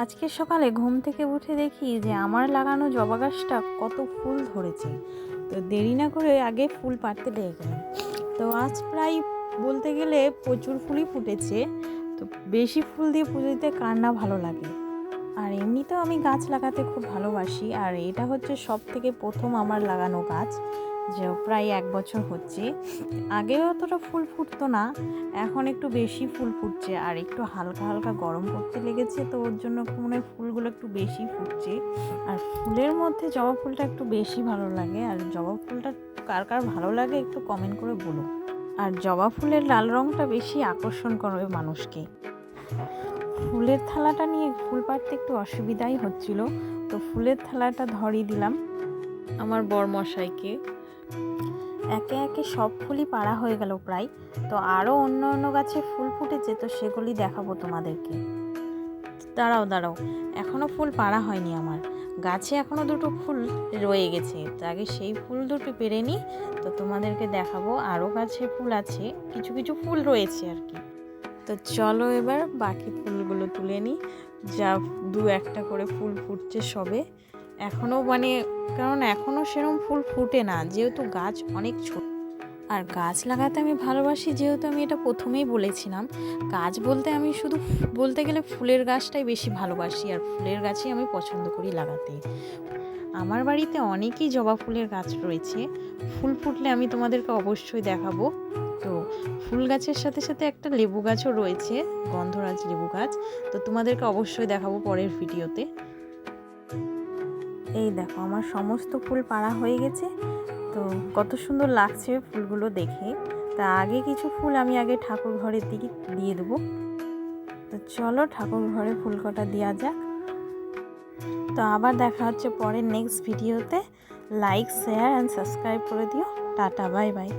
আজকে সকালে ঘুম থেকে উঠে দেখি যে আমার লাগানো জবা গাছটা কত ফুল ধরেছে। তো দেরি না করে আগে ফুল পাড়তে লেগে গেলাম। তো আজ প্রায় বলতে গেলে প্রচুর ফুলই ফুটেছে। তো বেশি ফুল দিয়ে পুজো দিতে কার না ভালো লাগে। আর এমনিতেও আমি গাছ লাগাতে খুব ভালোবাসি, আর এটা হচ্ছে সব থেকে প্রথম আমার লাগানো গাছ, যে প্রায় 1 বছর হচ্ছে। আগেও অতটা ফুল ফুটতো না, এখন একটু বেশি ফুল ফুটছে, আর একটু হালকা হালকা গরম পড়তে লেগেছে, তো ওর জন্য মনে হয় ফুলগুলো একটু বেশি ফুটছে। আর ফুলের মধ্যে জবা ফুলটা একটু বেশি ভালো লাগে। আর জবা ফুলটা কার কার ভালো লাগে একটু কমেন্ট করে বলো। আর জবা ফুলের লাল রঙটা বেশি আকর্ষণ করবে মানুষকে। ফুলের থালাটা নিয়ে ফুল পাড়তে একটু অসুবিধাই হচ্ছিল, তো ফুলের থালাটা ধরিয়ে দিলাম আমার বরমশাইকে। একে একে সব ফুলই পাড়া হয়ে গেল প্রায়। তো আরও অন্য অন্য গাছে ফুল ফুটেছে, তো সেগুলি দেখাবো তোমাদেরকে। দাঁড়াও দাঁড়াও, এখনও ফুল পাড়া হয়নি আমার গাছে, এখনও দুটো ফুল রয়ে গেছে। তো আগে সেই ফুল দুটো পেরে নিই, তো তোমাদেরকে দেখাবো। আরও গাছে ফুল আছে, কিছু কিছু ফুল রয়েছে আর কি। তো চলো এবার বাকি ফুলগুলো তুলে নিই। যা দু একটা করে ফুল ফুটছে সবে, এখনও কারণ এখনও সেরকম ফুল ফুটে না, যেহেতু গাছ অনেক ছোট। আর গাছ লাগাতে আমি ভালোবাসি, যেহেতু আমি এটা প্রথমেই বলেছিলাম। গাছ বলতে আমি শুধু বলতে গেলে ফুলের গাছটাই বেশি ভালোবাসি, আর ফুলের গাছই আমি পছন্দ করি লাগাতে। আমার বাড়িতে অনেকই জবা ফুলের গাছ রয়েছে, ফুল ফুটলে আমি তোমাদেরকে অবশ্যই দেখাবো। তো ফুল গাছের সাথে সাথে একটা লেবু গাছও রয়েছে, গন্ধরাজ লেবু গাছ, তো তোমাদেরকে অবশ্যই দেখাবো পরের ভিডিওতে। এই দেখো আমার সমস্ত ফুল পাড়া হয়ে গেছে। তো কত সুন্দর লাগছে ফুলগুলো দেখে। তা আগে কিছু ফুল আমি আগে ঠাকুর ঘরের দিকে দিয়ে দেবো। তো চলো ঠাকুর ঘরে ফুল কটা দেওয়া যাক। তো আবার দেখা হচ্ছে পরের নেক্সট ভিডিওতে। লাইক, শেয়ার অ্যান্ড সাবস্ক্রাইব করে দিও। Tata, bye bye.